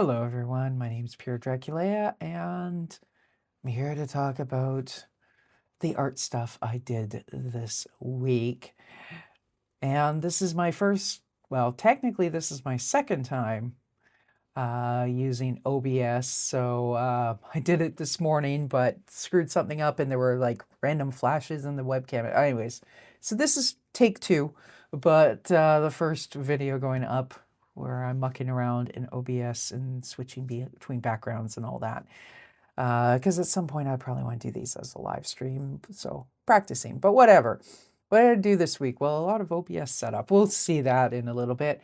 Hello everyone, my name is Pure Draculea and I'm here to talk about the art stuff I did this week. And this is my first, well, technically this is my second time using OBS. So I did it this morning, but screwed something up and there were like random flashes in the webcam. Anyways, so this is take two, but the first video going up where I'm mucking around in OBS and switching between backgrounds and all that. Because at some point I probably want to do these as a live stream, so practicing, but whatever. What did I do this week? Well, a lot of OBS setup. We'll see that in a little bit.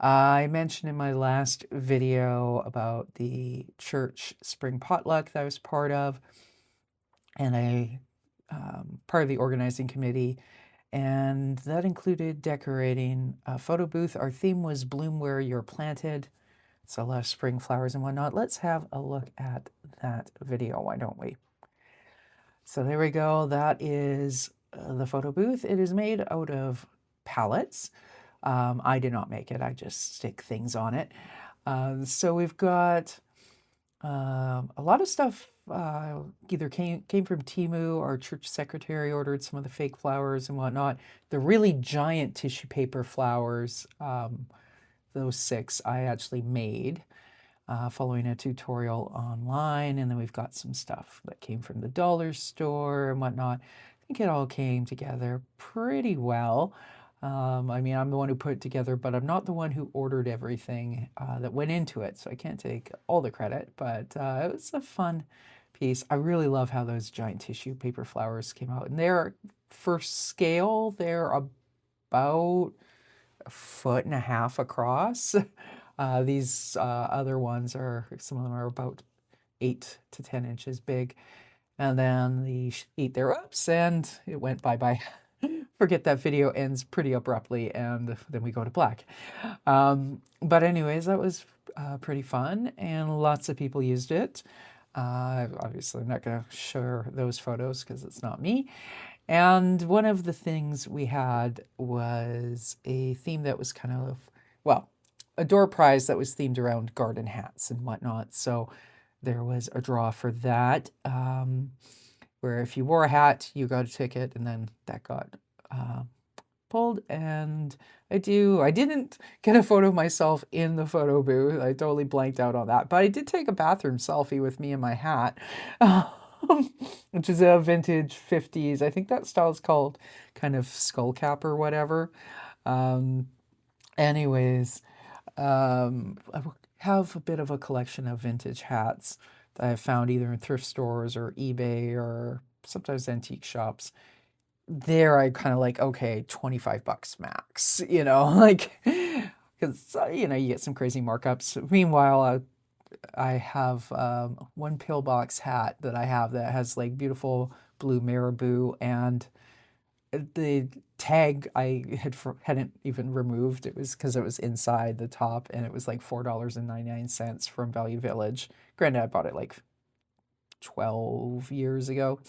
I mentioned in my last video about the church spring potluck that I was part of, and I part of the organizing committee, and that included decorating a photo booth. Our theme was Bloom Where You're Planted. So a lot of spring flowers and whatnot. Let's have a look at that video, why don't we? So there we go. That is the photo booth. It is made out of pallets. I did not make it. I just stick things on it. So we've got a lot of stuff either came from Temu. Our church secretary ordered some of the fake flowers and whatnot. The really giant tissue paper flowers, those 6 I actually made following a tutorial online. And then we've got some stuff that came from the dollar store and whatnot. I think it all came together pretty well. I mean, I'm the one who put it together, but I'm not the one who ordered everything that went into it. So I can't take all the credit, but it was a fun piece. I really love how those giant tissue paper flowers came out. And they're, for scale, they're about 1.5 feet across. These other ones are, some of them are about 8 to 10 inches big. And then they ate their ups and it went bye-bye. Forget that video ends pretty abruptly and then we go to black. But anyways, that was pretty fun and lots of people used it. Obviously, I'm not going to share those photos because it's not me. And one of the things we had was a theme that was kind of, well, a door prize that was themed around garden hats and whatnot. So there was a draw for that, where if you wore a hat, you got a ticket, and then that got pulled. And I didn't get a photo of myself in the photo booth. I totally blanked out on that. But I did take a bathroom selfie with me and my hat. Which is a vintage 50s. I think that style is called kind of skull cap or whatever. Anyways, I have a bit of a collection of vintage hats that I've found either in thrift stores or eBay or sometimes antique shops. There I kind of like, okay, $25 max, you know, like, because, you know, you get some crazy markups. Meanwhile, I have one pillbox hat that I have that has like beautiful blue marabou, and the tag I hadn't even removed. It was because it was inside the top, and it was like $4.99 from Value Village. Granted, I bought it like 12 years ago.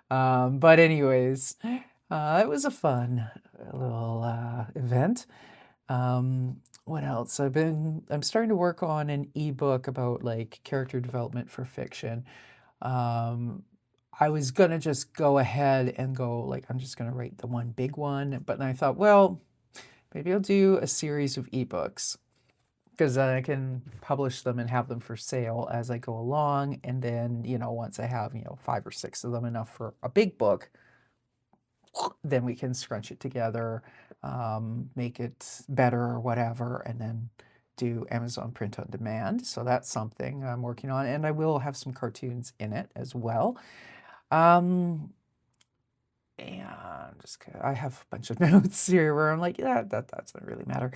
But anyways, it was a fun little event. What else? I'm starting to work on an ebook about like character development for fiction. I was gonna just go ahead and go like, I'm just gonna write the one big one, but then I thought, well, maybe I'll do a series of ebooks because then I can publish them and have them for sale as I go along. And then, you know, once I have, you know, 5 or 6 of them, enough for a big book, then we can scrunch it together, make it better or whatever, and then do Amazon print on demand. So that's something I'm working on, and I will have some cartoons in it as well. And I have a bunch of notes here where I'm like, yeah, that doesn't really matter.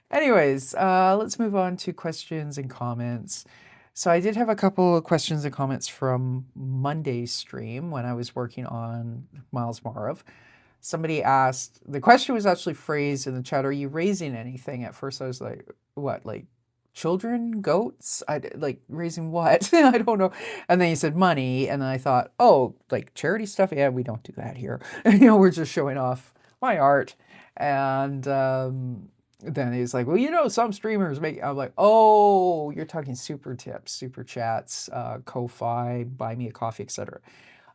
Anyways, let's move on to questions and comments. So I did have a couple of questions and comments from Monday's stream when I was working on Myles Maarav. Somebody asked, the question was actually phrased in the chat, are you raising anything? At first I was like, what, like children, goats? Like raising what? I don't know. And then he said money, and then I thought, oh, like charity stuff? Yeah, we don't do that here. You know, we're just showing off my art. And then he's like, well, you know, some streamers make, I'm like, oh, you're talking super tips, super chats, Ko-Fi, buy me a coffee, etc.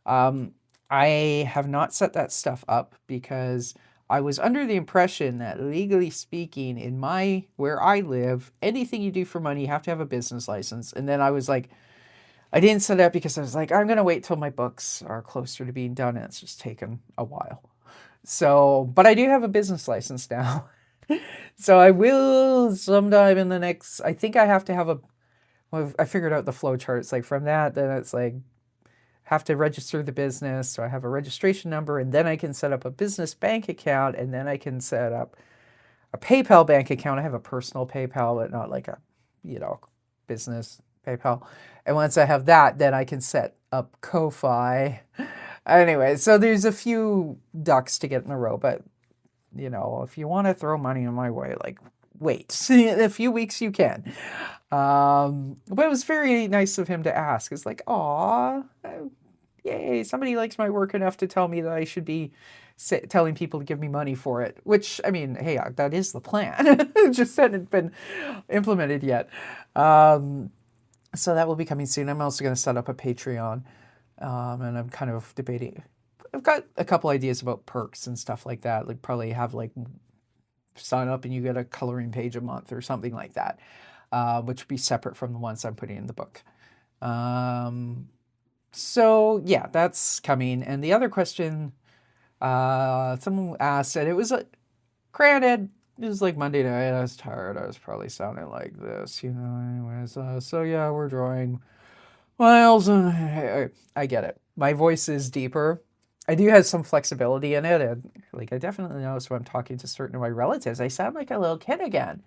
I have not set that stuff up because I was under the impression that legally speaking, in where I live, anything you do for money, you have to have a business license. And then I was like, I didn't set it up because I was like, I'm going to wait till my books are closer to being done. And it's just taken a while. So, but I do have a business license now. So I will sometime in the next, I think I have to have well, I figured out the flow chart. It's like from that, then it's like, have to register the business. So I have a registration number, and then I can set up a business bank account, and then I can set up a PayPal bank account. I have a personal PayPal, but not like a, business PayPal. And once I have that, then I can set up Ko-Fi. Anyway, so there's a few ducks to get in a row, but if you want to throw money in my way, like, wait, in a few weeks you can. But it was very nice of him to ask. It's like, aw, yay, somebody likes my work enough to tell me that I should be telling people to give me money for it, which, I mean, hey, that is the plan. It just hadn't been implemented yet. So that will be coming soon. I'm also going to set up a Patreon, and I'm kind of debating. I've got a couple ideas about perks and stuff like that. Like probably have like sign up and you get a coloring page a month or something like that, which would be separate from the ones I'm putting in the book. So yeah, that's coming. And the other question, someone asked, and it was granted, it was like Monday night. I was tired. I was probably sounding like this, anyways. So yeah, we're drawing Myles, and I get it. My voice is deeper. I do have some flexibility in it, and like I definitely notice when I'm talking to certain of my relatives, I sound like a little kid again.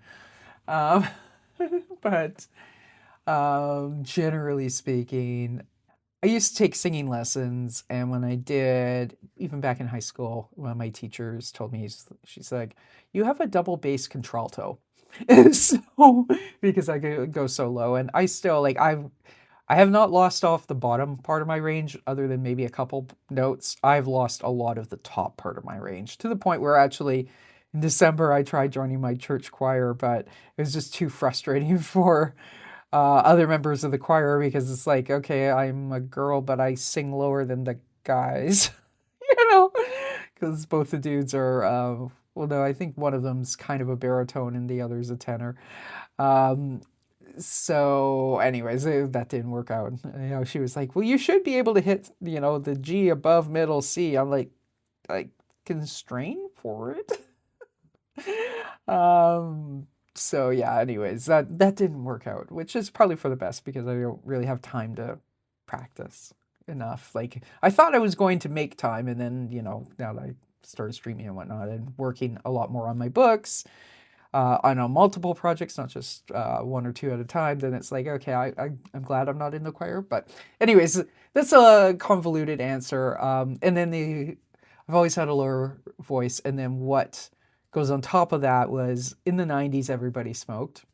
But generally speaking, I used to take singing lessons, and when I did, even back in high school, one of my teachers told me, she's like, you have a double bass contralto. So, because I could go so low, and I still, like, I have not lost off the bottom part of my range, other than maybe a couple notes. I've lost a lot of the top part of my range, to the point where actually in December I tried joining my church choir, but it was just too frustrating for other members of the choir, because it's like, okay, I'm a girl, but I sing lower than the guys, because both the dudes are, well, no, I think one of them's kind of a baritone and the other's a tenor. So anyways, that didn't work out. She was like, well, you should be able to hit, the G above middle C. I'm like constrained for it. So yeah, anyways, that didn't work out, which is probably for the best, because I don't really have time to practice enough. Like, I thought I was going to make time, and then, now that I started streaming and whatnot and working a lot more on my books, on multiple projects, not just one or two at a time, then it's like, okay, I'm glad I'm not in the choir. But anyways, that's a convoluted answer. And then I've always had a lower voice, and then what goes on top of that was, in the 90s, everybody smoked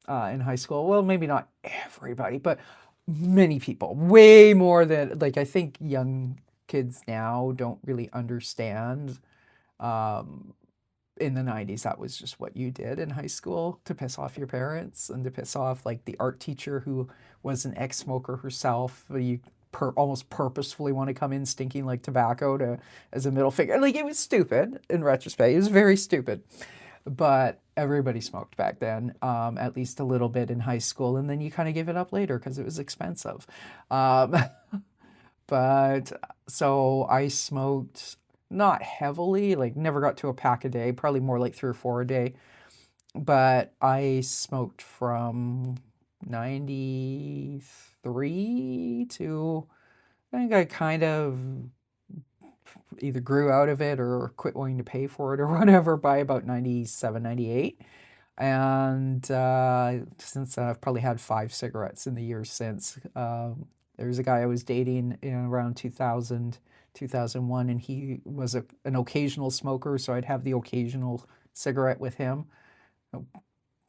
in high school. Well, maybe not everybody, but many people, way more than, like, I think young kids now don't really understand. In the 90s, that was just what you did in high school to piss off your parents, and to piss off like the art teacher who was an ex-smoker herself. You almost purposefully want to come in stinking like tobacco as a middle finger. Like, it was stupid in retrospect. It was very stupid. But everybody smoked back then, at least a little bit in high school, and then you kind of give it up later because it was expensive. But so I smoked, not heavily, like never got to a pack a day, probably more like 3 or 4 a day. But I smoked from 93 to, I think I kind of either grew out of it or quit wanting to pay for it or whatever by about 97, 98. And since then, I've probably had 5 cigarettes in the years since. There was a guy I was dating in around 2000, 2001, and he was an occasional smoker, so I'd have the occasional cigarette with him.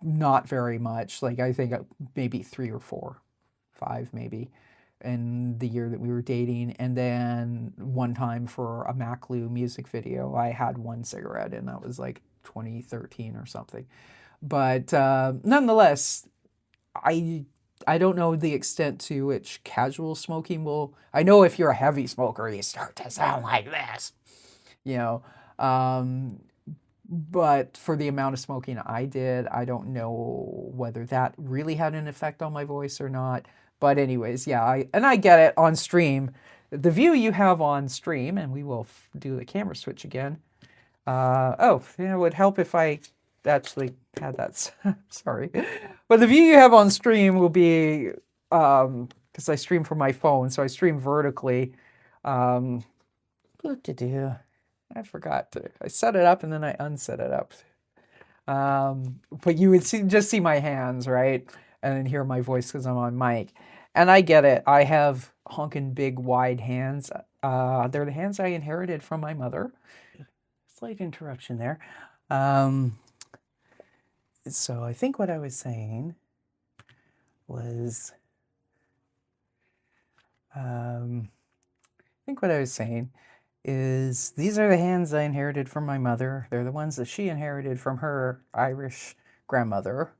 Not very much, like I think maybe 3 or 4, 5 maybe, in the year that we were dating. And then one time for a Maclu music video, I had 1 cigarette, and that was like 2013 or something. But nonetheless, I don't know the extent to which casual smoking will. I know if you're a heavy smoker, you start to sound like this, you know. But for the amount of smoking I did, I don't know whether that really had an effect on my voice or not. But anyways, yeah, I get it on stream. The view you have on stream, and we will do the camera switch again. Oh, yeah, it would help if I actually had that. Sorry. But the view you have on stream will be, because I stream from my phone, so I stream vertically. What to do? I forgot to. I set it up and then I unset it up. But you would just see my hands, right? And then hear my voice because I'm on mic. And I get it. I have honking big, wide hands. They're the hands I inherited from my mother. Slight interruption there. So I think what I was saying was, is these are the hands I inherited from my mother. They're the ones that she inherited from her Irish grandmother,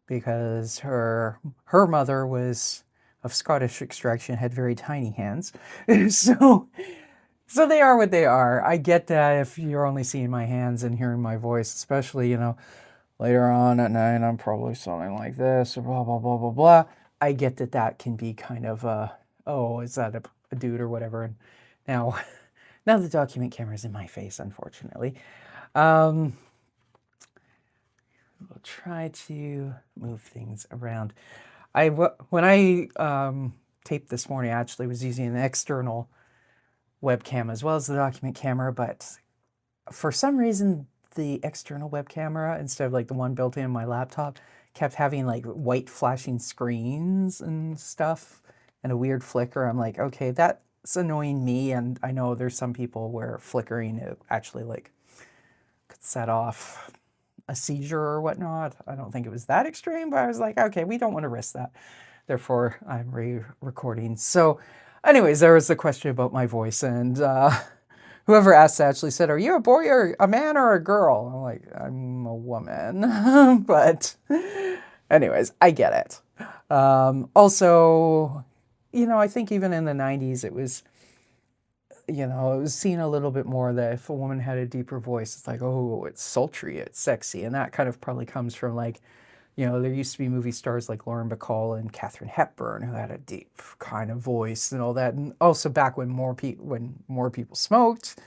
because her mother was of Scottish extraction, had very tiny hands. So they are what they are. I get that if you're only seeing my hands and hearing my voice, especially, later on at night, I'm probably sounding like this, or blah, blah, blah, blah, blah. I get that can be kind of, oh, is that a dude or whatever? And now the document camera's in my face, unfortunately. We'll try to move things around. When I taped this morning, I actually was using an external webcam as well as the document camera, but for some reason, the external web camera, instead of like the one built in my laptop, kept having like white flashing screens and stuff and a weird flicker. I'm like, okay, that's annoying me, and I know there's some people where flickering actually like could set off a seizure or whatnot. I don't think it was that extreme, but I was like, okay, we don't want to risk that. Therefore, I'm re-recording. So anyways, there was the question about my voice, and whoever asked actually said, are you a boy or a man or a girl? I'm like, I'm a woman. But anyways, I get it. Also, I think even in the 90s, it was, it was seen a little bit more that if a woman had a deeper voice, it's like, oh, it's sultry, it's sexy. And that kind of probably comes from like, there used to be movie stars like Lauren Bacall and Katharine Hepburn who had a deep kind of voice and all that. And also back when more people smoked,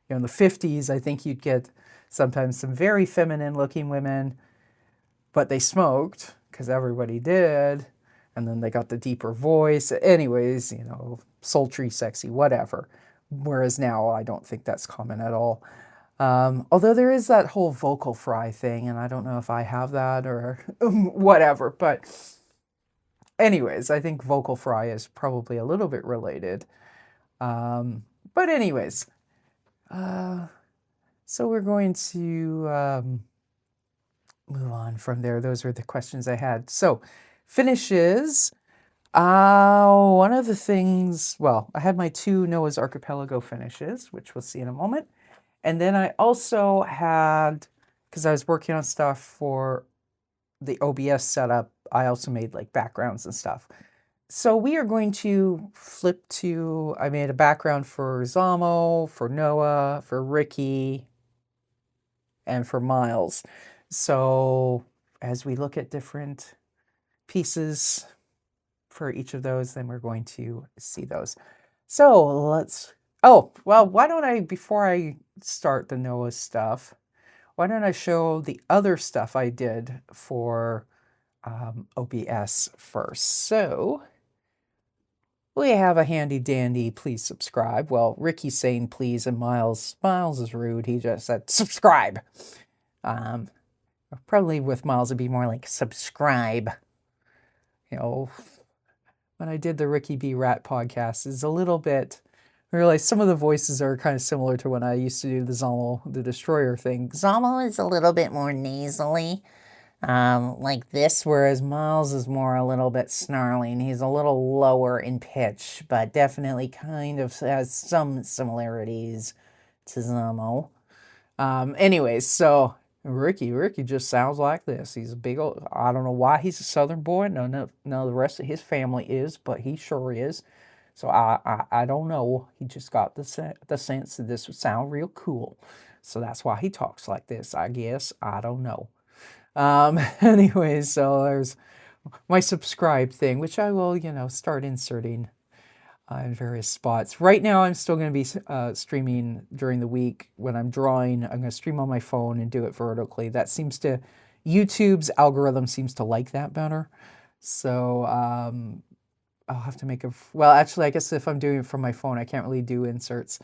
in the 50s, I think you'd get sometimes some very feminine looking women, but they smoked because everybody did. And then they got the deeper voice. Anyways, sultry, sexy, whatever. Whereas now, I don't think that's common at all. Although there is that whole vocal fry thing, and I don't know if I have that or whatever. But anyways, I think vocal fry is probably a little bit related. But anyways, so we're going to move on from there. Those were the questions I had. So finishes. One of the things, well, I had my 2 Noah's Archipelago finishes, which we'll see in a moment. And then I also had, because I was working on stuff for the OBS setup, I also made like backgrounds and stuff. So we are going to flip to, I made a background for Zamo, for Noah, for Ricky, and for Myles. So as we look at different pieces for each of those, then we're going to see those. So let's, oh, well, why don't I, before I start the Noah stuff, why don't I show the other stuff I did for OBS first. So we have a handy dandy please subscribe. Well, Ricky's saying please, and Myles is rude. He just said subscribe. Probably with Myles it'd be more like subscribe. When I did the Ricky B. Rat podcast, is a little bit, I realized some of the voices are kind of similar to when I used to do the Zamo, the Destroyer thing. Zamo is a little bit more nasally, like this, whereas Myles is more a little bit snarling. He's a little lower in pitch, but definitely kind of has some similarities to Zamo. Anyways, so Ricky just sounds like this. He's a big old, I don't know why he's a Southern boy. None of the rest of his family is, but he sure is. So I don't know. He just got the sense that this would sound real cool. So that's why he talks like this, I guess. I don't know. Anyways, so there's my subscribe thing, which I will, start inserting in various spots. Right now, I'm still going to be streaming during the week. When I'm drawing, I'm going to stream on my phone and do it vertically. That seems to, YouTube's algorithm seems to like that better. So I'll have to make well, actually, I guess if I'm doing it from my phone, I can't really do inserts.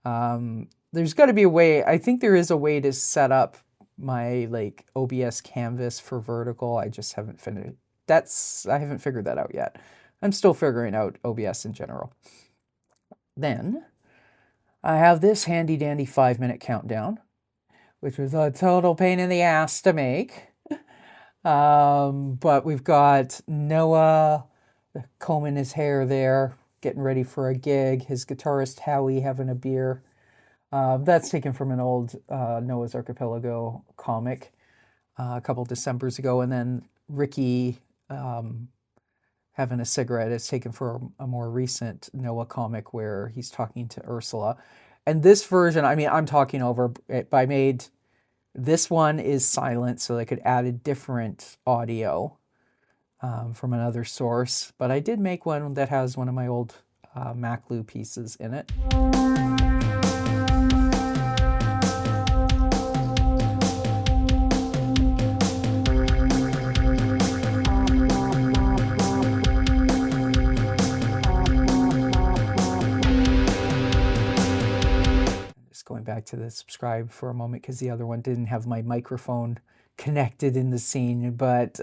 There's got to be a way, I think there is a way to set up my like OBS canvas for vertical. I just haven't finished. I haven't figured that out yet. I'm still figuring out OBS in general. Then I have this handy dandy 5-minute countdown, which was a total pain in the ass to make. But we've got Noah combing his hair there, getting ready for a gig. His guitarist Howie having a beer. That's taken from an old Noah's Archipelago comic a couple Decembers ago. And then Ricky having a cigarette is taken from a more recent Noah comic where he's talking to Ursula. And this version, I mean, I'm talking over it, but I made, this one is silent, so I could add a different audio from another source. But I did make one that has one of my old Maclu pieces in it. Going back to the subscribe for a moment because the other one didn't have my microphone connected in the scene. But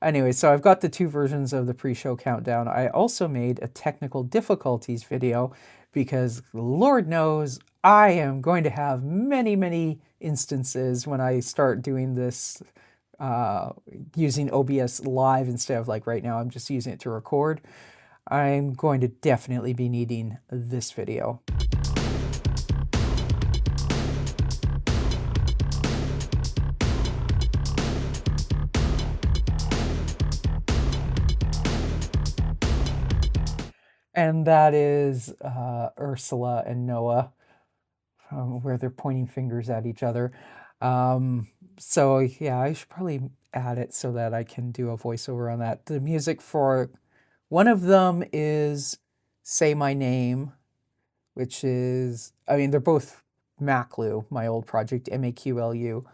anyway, so I've got the 2 versions of the pre-show countdown. I also made a technical difficulties video because Lord knows I am going to have many, many instances when I start doing this using OBS live instead of like right now, I'm just using it to record. I'm going to definitely be needing this video. And that is Ursula and Noah, where they're pointing fingers at each other. So yeah, I should probably add it so that I can do a voiceover on that. The music for one of them is Say My Name, which is, I mean, they're both Maclu, my old project, MAQLU.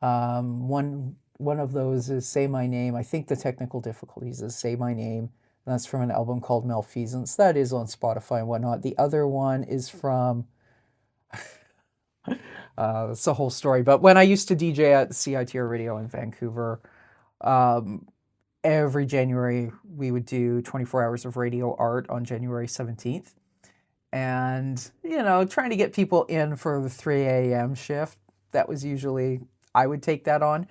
One of those is Say My Name. I think the technical difficulties is Say My Name. That's from an album called Malfeasance. That is on Spotify and whatnot. The other one is from, it's a whole story, but when I used to DJ at CiTR Radio in Vancouver, every January we would do 24 hours of radio art on January 17th. And, trying to get people in for the 3 a.m. shift, that was usually, I would take that on.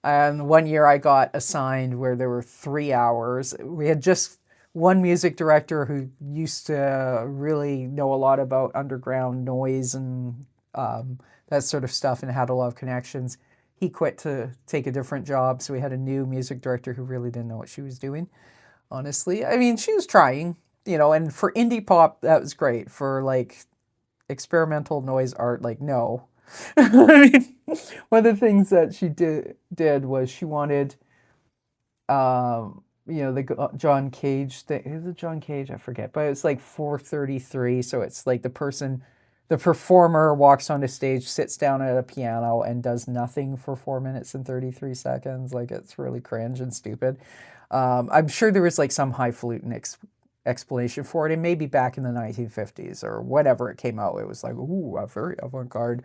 And one year I got assigned where there were 3 hours. We had just one music director who used to really know a lot about underground noise and that sort of stuff and had a lot of connections. He quit to take a different job, so we had a new music director who really didn't know what she was doing, honestly. I mean, she was trying, and for indie pop, that was great. For, like, experimental noise art, like, no. I mean, one of the things that she did was she wanted, the John Cage thing. Is it John Cage? I forget. But it's like 4:33, so it's like the performer walks onto stage, sits down at a piano, and does nothing for 4 minutes and 33 seconds. Like, it's really cringe and stupid. I'm sure there was like some highfalutin explanation for it, and maybe back in the 1950s or whatever it came out, it was like, ooh, very avant-garde.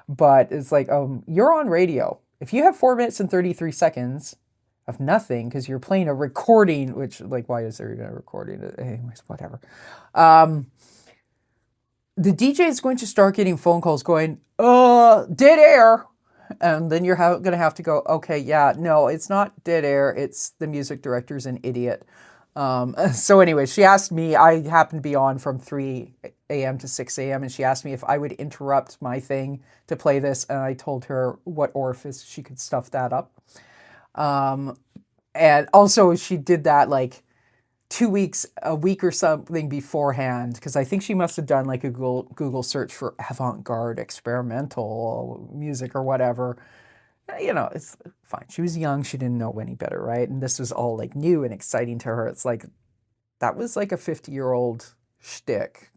But it's like, you're on radio. If you have 4 minutes and 33 seconds of nothing, because you're playing a recording, which, like, why is there even a recording? Anyways, whatever. The DJ is going to start getting phone calls going, dead air. And then you're going to have to go, okay, yeah, no, it's not dead air. It's the music director's an idiot. So anyway, she asked me, I happened to be on from 3 a.m. to 6 a.m. and she asked me if I would interrupt my thing to play this, and I told her what orifice she could stuff that up. And also she did that like a week or something beforehand, because I think she must have done like a Google search for avant-garde experimental music or whatever. You know, it's fine. She was young. She didn't know any better, right? And this was all like new and exciting to her. It's like, that was like a 50-year-old shtick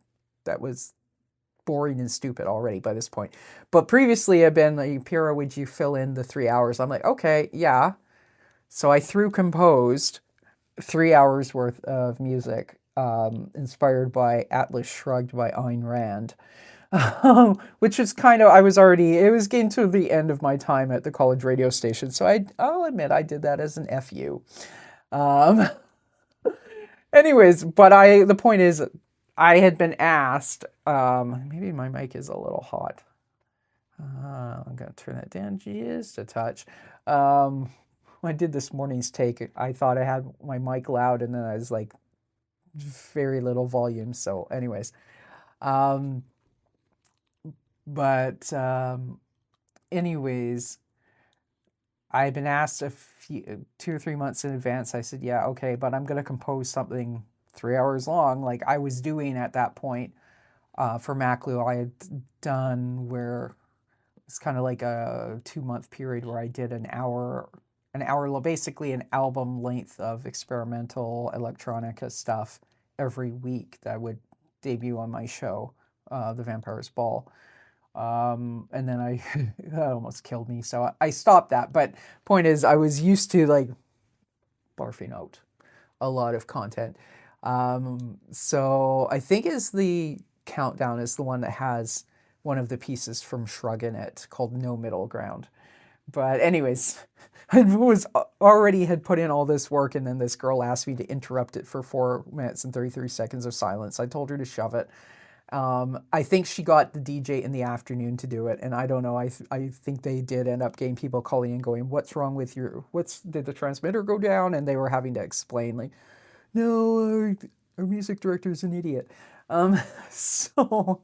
that was boring and stupid already by this point. But previously I've been like, Pira, would you fill in the 3 hours? I'm like, okay, yeah. So I composed 3 hours worth of music, inspired by Atlas Shrugged by Ayn Rand. Which is kind of, it was getting to the end of my time at the college radio station, so I'll admit I did that as an FU. Anyways, but the point is, I had been asked, maybe my mic is a little hot. I'm going to turn that down just a touch. When I did this morning's take, I thought I had my mic loud, and then I was like, very little volume. So anyways, anyways, I've been asked 2 or 3 months in advance. I said, yeah, okay, but I'm going to compose something 3 hours long, like I was doing at that point for Maclu. I had done where it's kind of like a 2-month period where I did an hour, basically an album length of experimental electronica stuff every week that would debut on my show, The Vampire's Ball. And then that almost killed me, so I stopped that. But point is, I was used to like barfing out a lot of content. So I think the countdown is the one that has one of the pieces from Shrug in it, called No Middle Ground. But anyways, I had put in all this work, and then this girl asked me to interrupt it for 4 minutes and 33 seconds of silence. I told her to shove it. I think she got the DJ in the afternoon to do it, and I don't know, I think they did end up getting people calling in going, what's wrong with did the transmitter go down? And they were having to explain, like, no, our music director is an idiot. So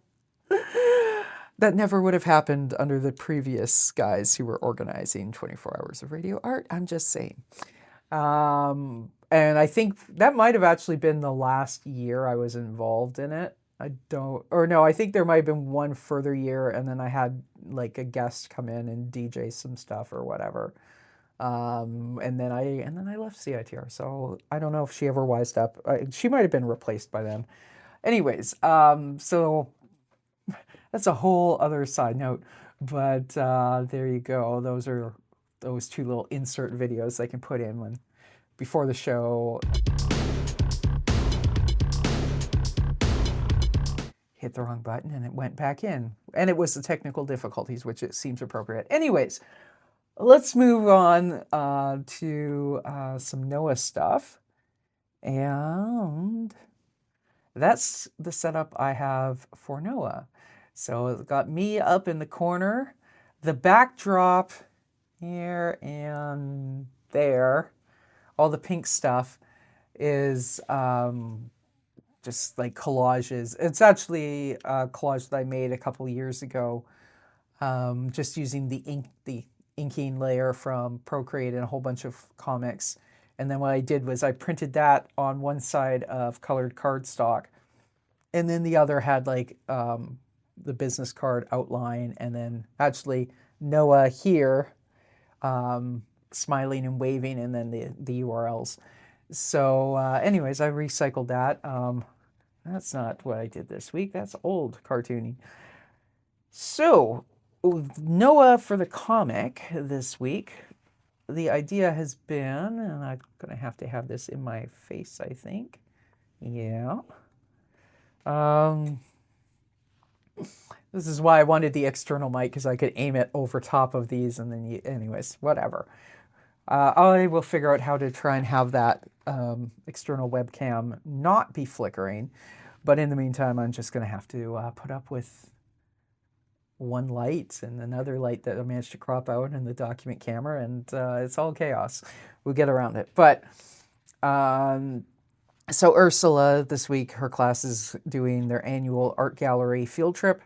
that never would have happened under the previous guys who were organizing 24 Hours of Radio Art. I'm just saying. And I think that might have actually been the last year I was involved in it. I think there might have been one further year, and then I had like a guest come in and DJ some stuff or whatever. And then I left CiTR, so I don't know if she ever wised up. She might have been replaced by then. Anyways, so that's a whole other side note, but there you go. Those are those 2 little insert videos I can put in before the show. Hit the wrong button and it went back in. And it was the technical difficulties, which it seems appropriate. Anyways, let's move on to some Noah stuff. And that's the setup I have for Noah. So it's got me up in the corner, the backdrop here and there, all the pink stuff is just like collages. It's actually a collage that I made a couple years ago, just using the inking layer from Procreate and a whole bunch of comics. And then what I did was I printed that on one side of colored cardstock, and then the other had like the business card outline, and then actually Noah here smiling and waving, and then the URLs. So anyways, I recycled that. That's not what I did this week. That's old cartooning. So Noah for the comic this week, the idea has been, and I'm going to have this in my face, I think. Yeah. This is why I wanted the external mic, because I could aim it over top of these, and then anyways, whatever. I will figure out how to try and have that external webcam not be flickering, but in the meantime, I'm just going to have to put up with one light and another light that I managed to crop out in the document camera, and it's all chaos. We'll get around it. But So Ursula, this week, her class is doing their annual art gallery field trip.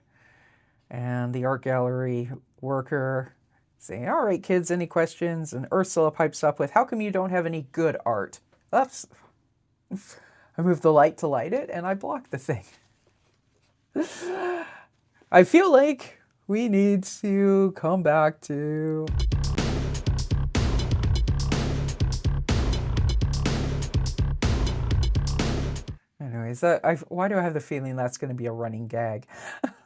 And the art gallery worker saying, all right, kids, any questions? And Ursula pipes up with, how come you don't have any good art? Oops. I moved the light to light it, and I blocked the thing. I feel like we need to come back to... Anyways, why do I have the feeling that's going to be a running gag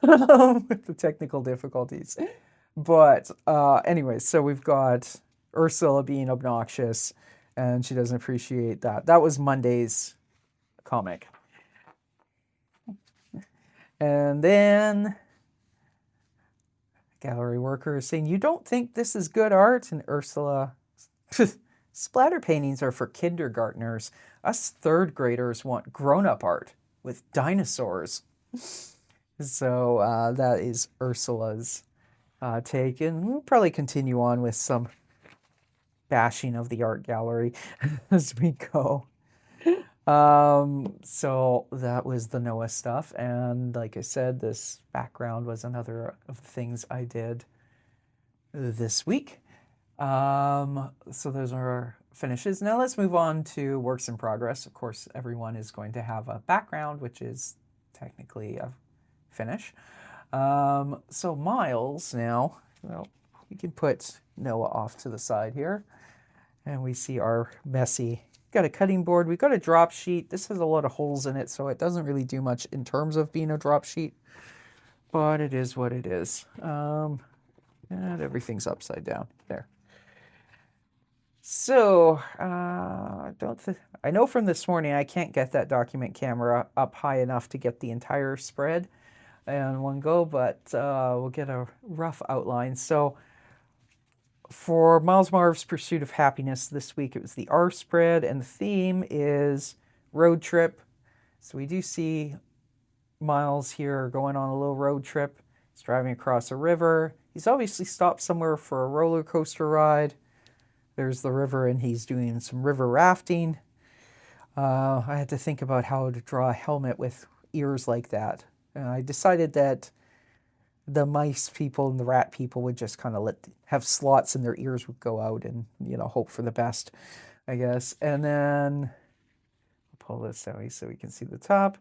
with the technical difficulties? But anyways, so we've got Ursula being obnoxious, and she doesn't appreciate that. That was Monday's comic. And then gallery worker is saying, you don't think this is good art? And Ursula, splatter paintings are for kindergartners. Us third graders want grown-up art with dinosaurs. So that is Ursula's take. And we'll probably continue on with some bashing of the art gallery as we go. So that was the Noah stuff. And like I said, this background was another of the things I did this week. So those are our finishes. Now let's move on to works in progress. Of course, everyone is going to have a background, which is technically a finish. So Myles now, well, we can put Noah off to the side here. And we see our messy, got a cutting board. We've got a drop sheet. This has a lot of holes in it, so it doesn't really do much in terms of being a drop sheet, but it is what it is. And everything's upside down there. So I know from this morning I can't get that document camera up high enough to get the entire spread in one go, but we'll get a rough outline. So for Myles Marv's Pursuit of Happiness this week, it was the R spread, and the theme is road trip. So we do see Myles here going on a little road trip. He's driving across a river. He's obviously stopped somewhere for a roller coaster ride. There's the river, and he's doing some river rafting. I had to think about how to draw a helmet with ears like that. And I decided that the mice people and the rat people would just kind of have slots and their ears would go out and, you know, hope for the best, I guess. And then I'll pull this out so we can see the top.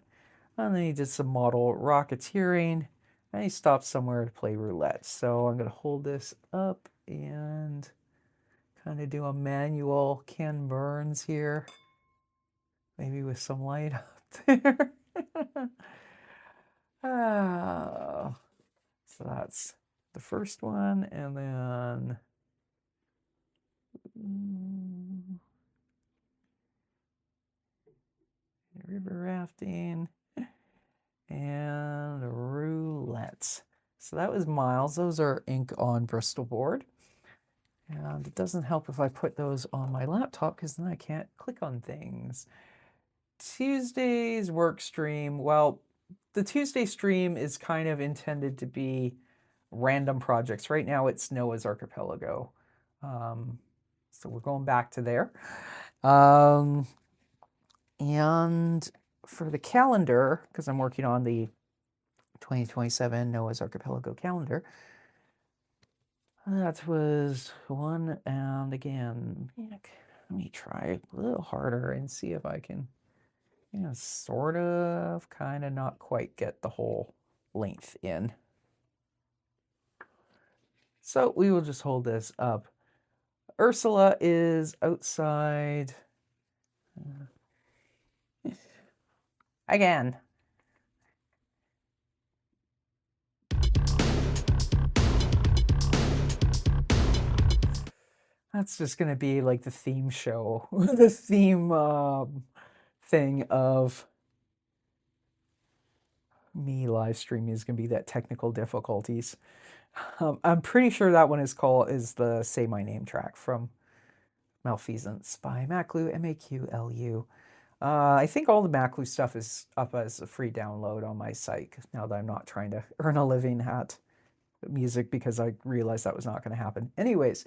And then he did some model rocketeering, and he stopped somewhere to play roulette. So I'm going to hold this up and kind of do a manual Ken Burns here, maybe with some light up there. So that's the first one, and then river rafting and roulette. So that was Myles. Those are ink on Bristol board. And it doesn't help if I put those on my laptop because then I can't click on things. Tuesday's work stream. Well, the Tuesday stream is kind of intended to be random projects. Right now it's Noah's Archipelago. So we're going back to there. And for the calendar, because I'm working on the 2027 Noah's Archipelago calendar, that was one, and again, let me try a little harder and see if I can, sort of, kind of, not quite get the whole length in. So we will just hold this up. Ursula is outside. Again. That's just going to be like the theme show, the theme thing of me live streaming is going to be that technical difficulties. I'm pretty sure that one is the Say My Name track from Malfeasance by Maclu, M-A-Q-L-U. I think all the Maclu stuff is up as a free download on my site now that I'm not trying to earn a living at music because I realized that was not going to happen. Anyways,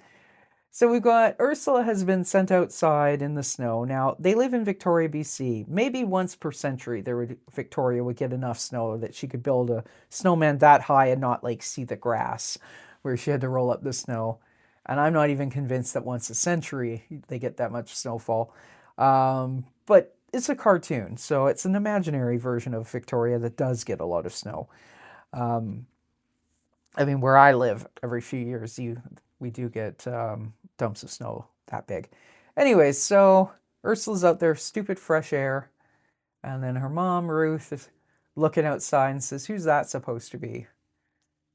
So we've got Ursula has been sent outside in the snow. Now, they live in Victoria, BC. Maybe once per century, Victoria would get enough snow that she could build a snowman that high and not like see the grass where she had to roll up the snow. And I'm not even convinced that once a century they get that much snowfall. But it's a cartoon, so it's an imaginary version of Victoria that does get a lot of snow. I mean, where I live, every few years we do get dumps of snow that big. Anyways, so Ursula's out there, stupid fresh air, and then her mom, Ruth, is looking outside and says, "Who's that supposed to be?"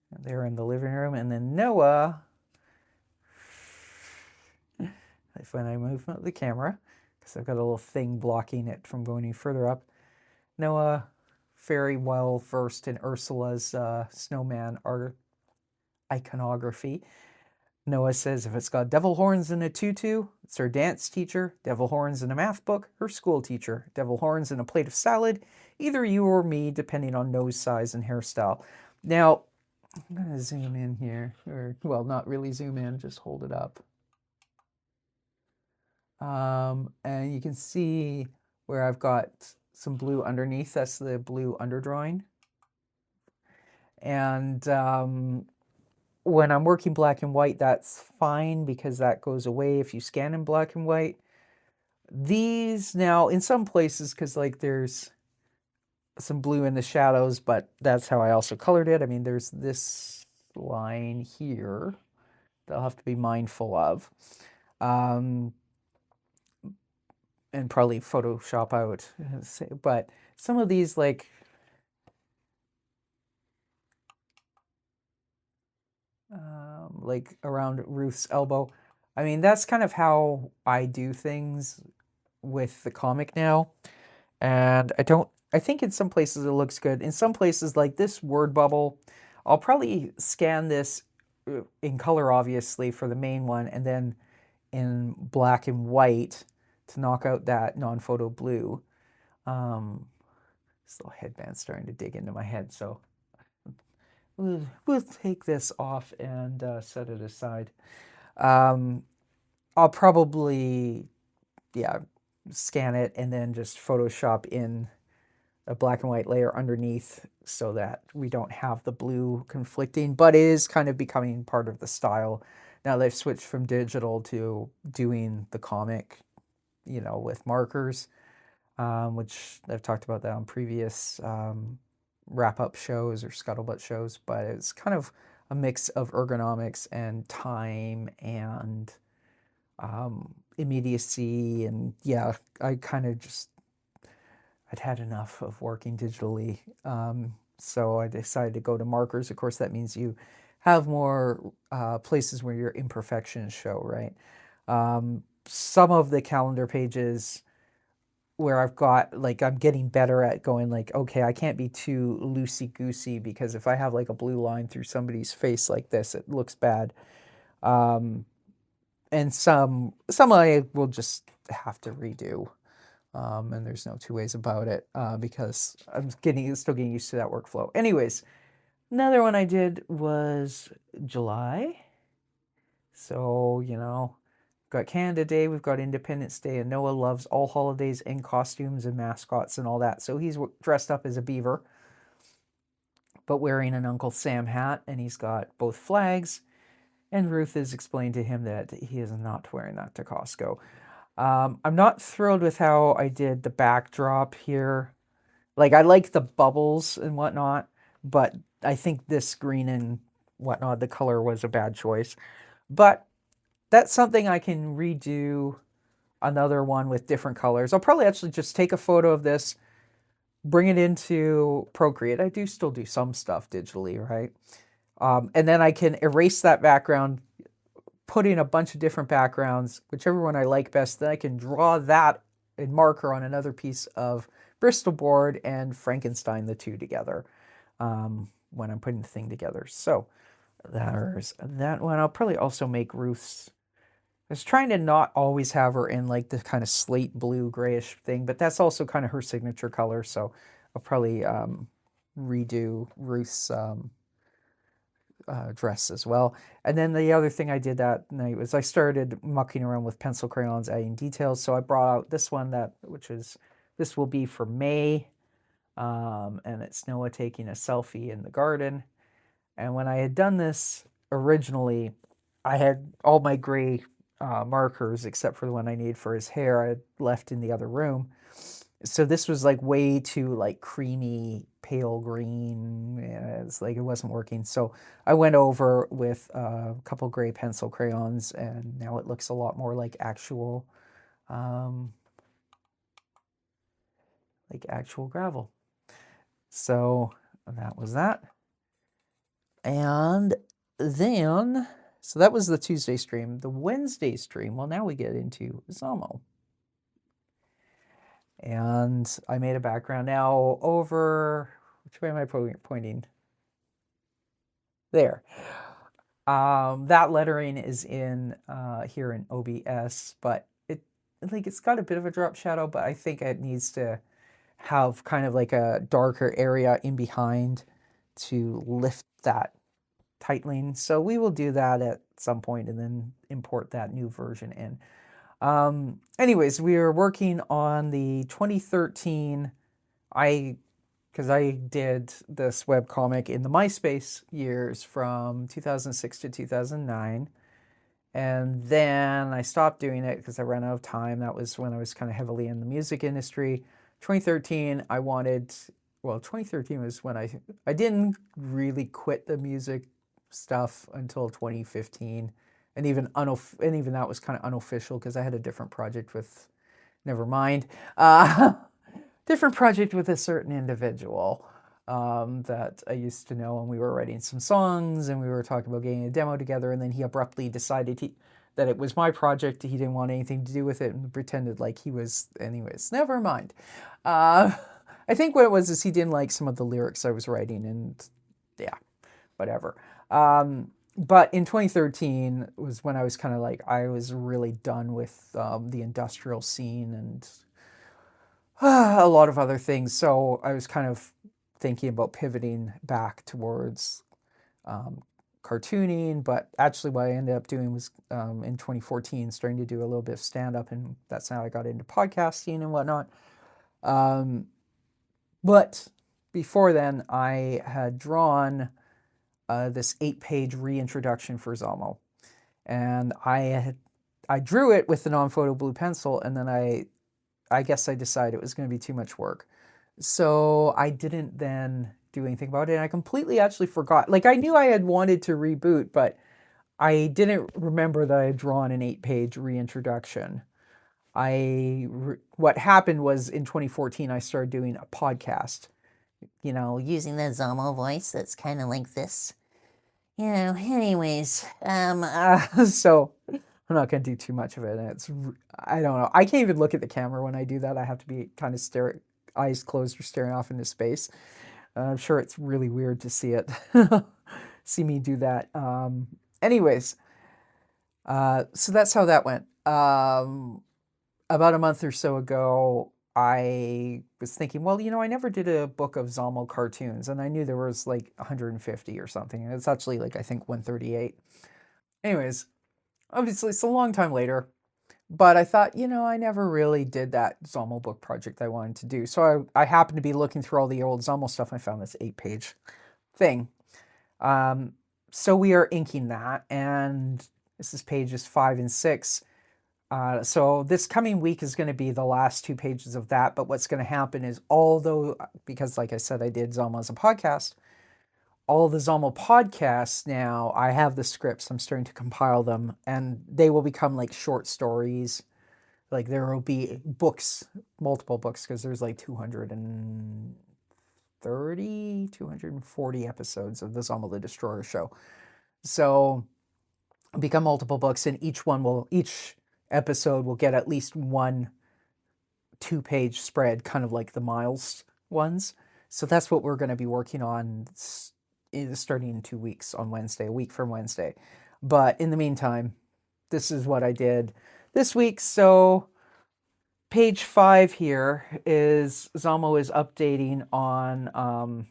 And they're in the living room, and then Noah, when I move the camera, because I've got a little thing blocking it from going any further up, Noah, very well versed in Ursula's snowman art iconography. Noah says if it's got devil horns and a tutu, it's her dance teacher, devil horns and a math book, her school teacher, devil horns and a plate of salad, either you or me, depending on nose size and hairstyle. Now, I'm going to zoom in here, or, well, not really zoom in, just hold it up. And you can see where I've got some blue underneath. That's the blue underdrawing. And when I'm working black and white, that's fine because that goes away if you scan in black and white. These now, in some places, because like there's some blue in the shadows, but that's how I also colored it. I mean, there's this line here that I'll have to be mindful of. And probably Photoshop out. But some of these, like around Ruth's elbow. I mean, that's kind of how I do things with the comic now. And I think in some places it looks good. In some places, like this word bubble, I'll probably scan this in color, obviously, for the main one, and then in black and white to knock out that non-photo blue. This little headband's starting to dig into my head, so we'll take this off and set it aside. I'll probably, yeah, scan it and then just Photoshop in a black and white layer underneath so that we don't have the blue conflicting, but it is kind of becoming part of the style. Now they've switched from digital to doing the comic, with markers, which I've talked about that on previous wrap-up shows or scuttlebutt shows, but it's kind of a mix of ergonomics and time and immediacy. And yeah, I kind of I'd had enough of working digitally. So I decided to go to markers. Of course, that means you have more places where your imperfections show, right? Some of the calendar pages where I've got, like, I'm getting better at going like, okay, I can't be too loosey-goosey because if I have like a blue line through somebody's face like this, it looks bad. And some I will just have to redo. And there's no two ways about it because I'm still getting used to that workflow. Anyways, another one I did was July. So, got Canada Day, we've got Independence Day, and Noah loves all holidays and costumes and mascots and all that. So he's dressed up as a beaver, but wearing an Uncle Sam hat, and he's got both flags. And Ruth has explained to him that he is not wearing that to Costco. I'm not thrilled with how I did the backdrop here. Like, I like the bubbles and whatnot, but I think this green and whatnot, the color was a bad choice. But that's something I can redo another one with different colors. I'll probably actually just take a photo of this, bring it into Procreate. I do still do some stuff digitally, right? And then I can erase that background, put in a bunch of different backgrounds, whichever one I like best. Then I can draw that in marker on another piece of Bristol board and Frankenstein the two together when I'm putting the thing together. So there's that one. I'll probably also make Ruth's. I was trying to not always have her in like the kind of slate blue grayish thing, but that's also kind of her signature color. So I'll probably redo Ruth's dress as well. And then the other thing I did that night was I started mucking around with pencil crayons, adding details. So I brought out this one this will be for May, and it's Noah taking a selfie in the garden. And when I had done this originally, I had all my gray markers except for the one I need for his hair I had left in the other room. So this was like way too like creamy pale green. It's like it wasn't working. So I went over with a couple gray pencil crayons, and now it looks a lot more like actual gravel. So that was that. And then, so that was the Tuesday stream. The Wednesday stream, well, now we get into Zamo. And I made a background now over, which way am I pointing? There. That lettering is in here in OBS, but it's got a bit of a drop shadow, but I think it needs to have kind of like a darker area in behind to lift that tightening. So we will do that at some point and then import that new version in. Anyways, we are working on the 2013, because I did this webcomic in the MySpace years from 2006 to 2009. And then I stopped doing it because I ran out of time. That was when I was kind of heavily in the music industry. 2013, 2013 was when I didn't really quit the music stuff until 2015. And even that was kind of unofficial because I had a different project with, never mind, different project with a certain individual that I used to know, and we were writing some songs, and we were talking about getting a demo together, and then he abruptly decided that it was my project. He didn't want anything to do with it and pretended like he was, anyways, never mind. I think what it was is he didn't like some of the lyrics I was writing, and yeah, whatever. But in 2013 was when I was kind of like, I was really done with the industrial scene and a lot of other things. So I was kind of thinking about pivoting back towards cartooning, but actually what I ended up doing was in 2014 starting to do a little bit of stand-up, and that's how I got into podcasting and whatnot. But before then, I had drawn this 8-page reintroduction for Zamo, and I drew it with the non-photo blue pencil, and then I guess I decided it was going to be too much work. So I didn't then do anything about it. And I completely actually forgot. Like, I knew I had wanted to reboot, but I didn't remember that I had drawn an 8-page reintroduction. What happened was in 2014, I started doing a podcast, using the Zamo voice that's kind of like this. Anyways, so I'm not going to do too much of it. And I don't know. I can't even look at the camera when I do that. I have to be kind of eyes closed or staring off into space. I'm sure it's really weird to see it, see me do that. Anyways, so that's how that went. About a month or so ago, I was thinking, well, I never did a book of Zamo cartoons, and I knew there was like 150 or something, and it's actually like, I think 138. Anyways, obviously it's a long time later, but I thought, I never really did that Zamo book project I wanted to do. So I happened to be looking through all the old Zamo stuff, and I found this 8-page thing. So we are inking that, and this is pages 5 and 6. So this coming week is going to be the last 2 pages of that. But what's going to happen is, because like I said, I did Zamo as a podcast, all the Zamo podcasts now, I have the scripts. I'm starting to compile them, and they will become like short stories. Like, there will be books, multiple books, because there's like 240 episodes of the Zamo the Destroyer show. So become multiple books, and each episode will get at least one 2-page spread, kind of like the Myles ones. So that's what we're going to be working on starting in 2 weeks on Wednesday, a week from Wednesday. But in the meantime, this is what I did this week. So page 5 here is Zamo is updating on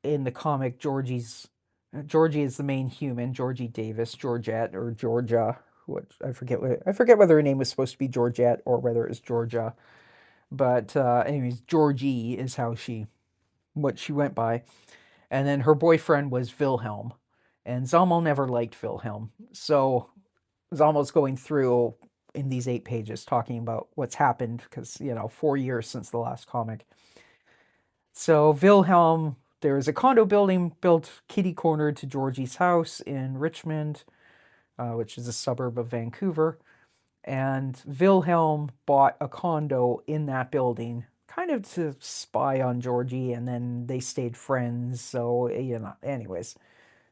in the comic Georgie's Georgie is the main human, Georgie Davis, Georgette, or Georgia. What I forget whether her name was supposed to be Georgette or whether it was Georgia. But anyways, Georgie is what she went by. And then her boyfriend was Wilhelm. And Zamo never liked Wilhelm. So Zamo's going through in these 8 pages talking about what's happened because, 4 years since the last comic. So Wilhelm, there is a condo building built kitty corner to Georgie's house in Richmond, which is a suburb of Vancouver. And Wilhelm bought a condo in that building kind of to spy on Georgie, and then they stayed friends. So, anyways,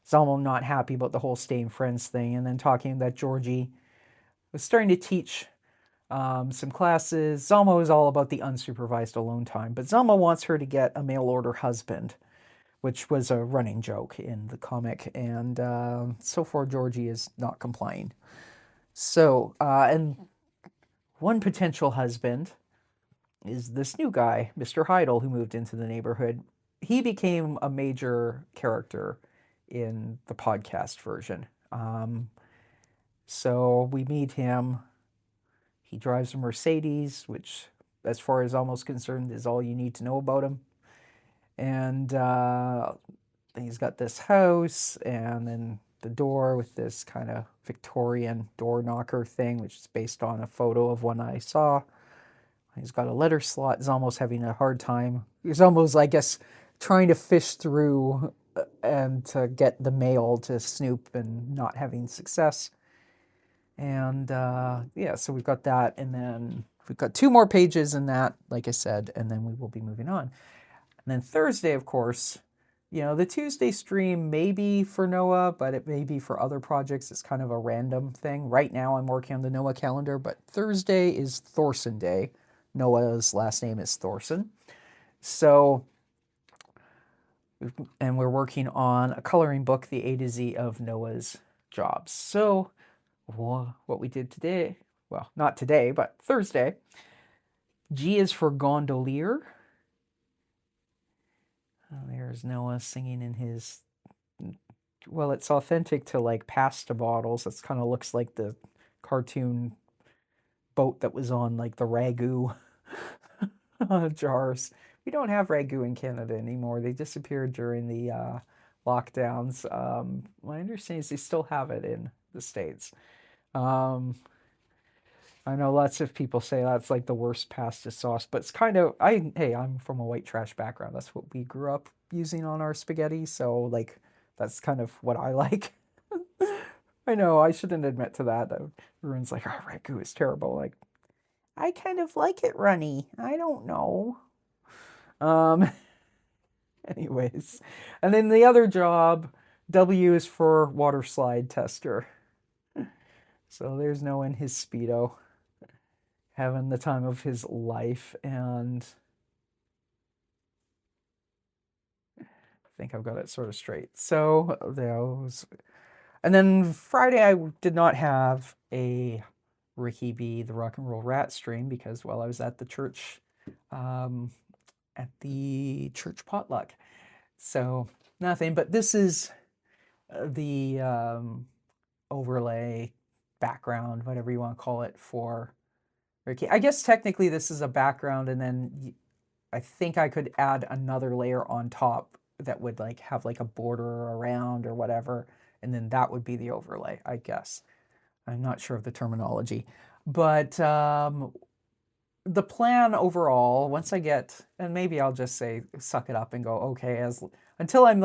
Zamo not happy about the whole staying friends thing, and then talking that Georgie was starting to teach some classes. Zamo is all about the unsupervised alone time, but Zamo wants her to get a mail order husband, which was a running joke in the comic, and so far Georgie is not complying. So, and one potential husband is this new guy, Mr. Heidel, who moved into the neighborhood. He became a major character in the podcast version. So we meet him. He drives a Mercedes, which, as far as almost concerned, is all you need to know about him. And he's got this house, and then the door with this kind of Victorian door knocker thing, which is based on a photo of one I saw. He's got a letter slot. He's almost having a hard time. He's almost, I guess, trying to fish through and to get the mail to snoop and not having success. And yeah, so we've got that. And then we've got 2 more pages in that, like I said, and then we will be moving on. And then Thursday, of course, the Tuesday stream may be for Noah, but it may be for other projects. It's kind of a random thing. Right now I'm working on the Noah calendar, but Thursday is Thorson Day. Noah's last name is Thorson. So, and we're working on a coloring book, the A to Z of Noah's jobs. So, what we did today, well, not today, but Thursday, G is for gondolier. There's Noah singing in his, well, it's authentic to like pasta bottles. It kind of looks like the cartoon boat that was on like the ragu jars. We don't have ragu in Canada anymore. They disappeared during the lockdowns. My understanding is they still have it in the States. I know lots of people say that's like the worst pasta sauce, but it's kind of, hey, I'm from a white trash background. That's what we grew up using on our spaghetti. So like, that's kind of what I like. I know I shouldn't admit to that. Everyone's like, oh, ragu is terrible. Like, I kind of like it runny. I don't know. Anyways, and then the other job, W is for water slide tester. So there's Noah in his Speedo, having the time of his life, and I think I've got it sort of straight. So those, and then Friday I did not have a Ricky B, the Rock and Roll Rat stream because, well, I was at the church, potluck. So nothing, but this is the overlay, background, whatever you want to call it, for Ricky. I guess technically this is a background, and then I think I could add another layer on top that would like have like a border around or whatever, and then that would be the overlay, I guess. I'm not sure of the terminology, but the plan overall, once I get, and maybe I'll just say suck it up and go, okay, until I'm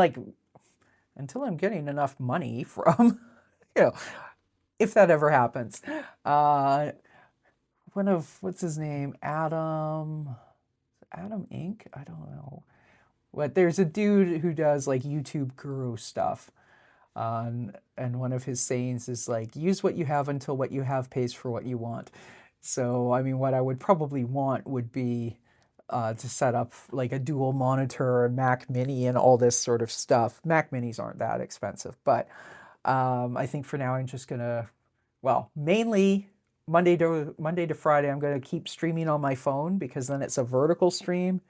getting enough money from, if that ever happens. What's his name? Adam Inc? I don't know. But there's a dude who does like YouTube guru stuff. And one of his sayings is like, use what you have until what you have pays for what you want. So, I mean, what I would probably want would be to set up like a dual monitor and Mac Mini and all this sort of stuff. Mac Minis aren't that expensive, but I think for now I'm just gonna, well, mainly Monday to Friday, I'm gonna keep streaming on my phone because then it's a vertical stream.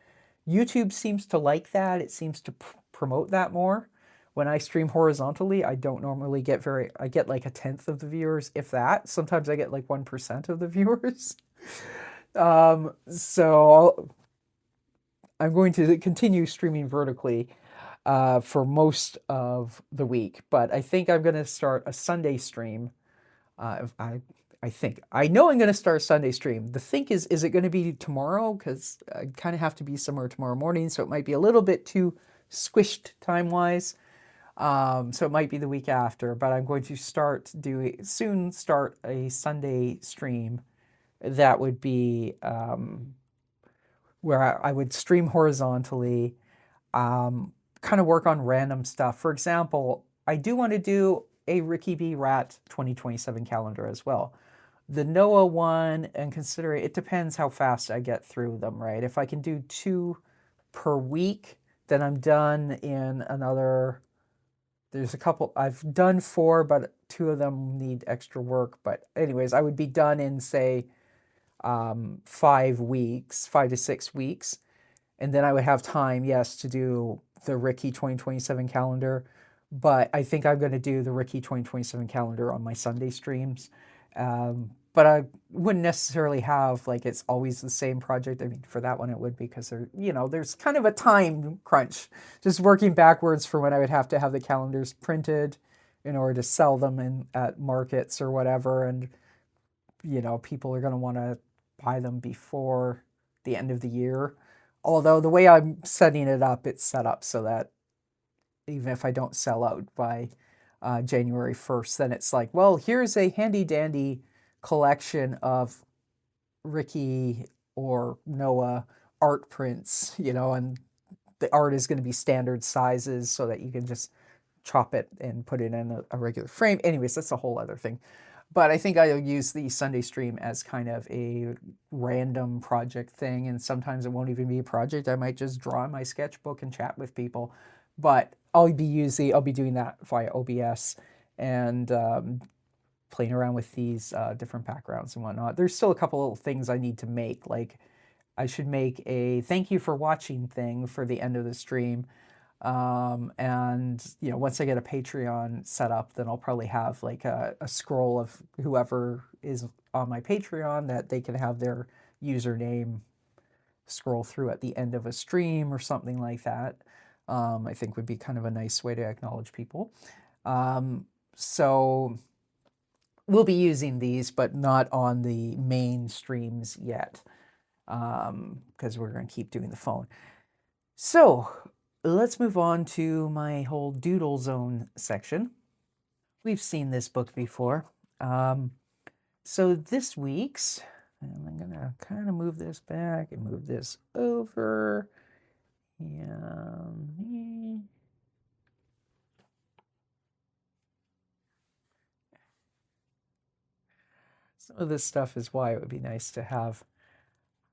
YouTube seems to like that. It seems to promote that more, When I stream horizontally, I don't normally get I get like 1/10 of the viewers, if that. Sometimes I get like 1% of the viewers. So I'm going to continue streaming vertically for most of the week, but I think I'm going to start a Sunday stream. I know I'm going to start a Sunday stream. The think is it going to be tomorrow? Because I kind of have to be somewhere tomorrow morning, so it might be a little bit too squished time-wise. So it might be the week after, but I'm going to soon start a Sunday stream. That would be where I would stream horizontally, kind of work on random stuff. For example, I do want to do a Ricky B. Rat 2027 calendar as well. The Noah one, and consider it depends how fast I get through them, right? If I can do 2 per week, then I'm done in another. There's a couple, I've done 4, but 2 of them need extra work. But anyways, I would be done in, say, 5 weeks, 5 to 6 weeks. And then I would have time, yes, to do the Ricky 2027 calendar. But I think I'm going to do the Ricky 2027 calendar on my Sunday streams. But I wouldn't necessarily have, like, it's always the same project. I mean, for that one it would, because there's kind of a time crunch. Just working backwards for when I would have to have the calendars printed in order to sell them at markets or whatever. And, people are going to want to buy them before the end of the year. Although the way I'm setting it up, it's set up so that even if I don't sell out by January 1st, then it's like, well, here's a handy dandy collection of Ricky or Noah art prints, and the art is going to be standard sizes so that you can just chop it and put it in a regular frame. Anyways, that's a whole other thing. But I think I'll use the Sunday stream as kind of a random project thing, and sometimes it won't even be a project. I might just draw in my sketchbook and chat with people. But I'll be doing that via OBS and playing around with these different backgrounds and whatnot. There's still a couple of things I need to make, like I should make a thank you for watching thing for the end of the stream. And once I get a Patreon set up, then I'll probably have like a scroll of whoever is on my Patreon that they can have their username scroll through at the end of a stream or something like that. I think would be kind of a nice way to acknowledge people. So we'll be using these, but not on the main streams yet, because we're going to keep doing the phone. So let's move on to my whole Doodle Zone section. We've seen this book before. So this week's, and I'm going to kind of move this back and move this over. And some of this stuff is why it would be nice to have.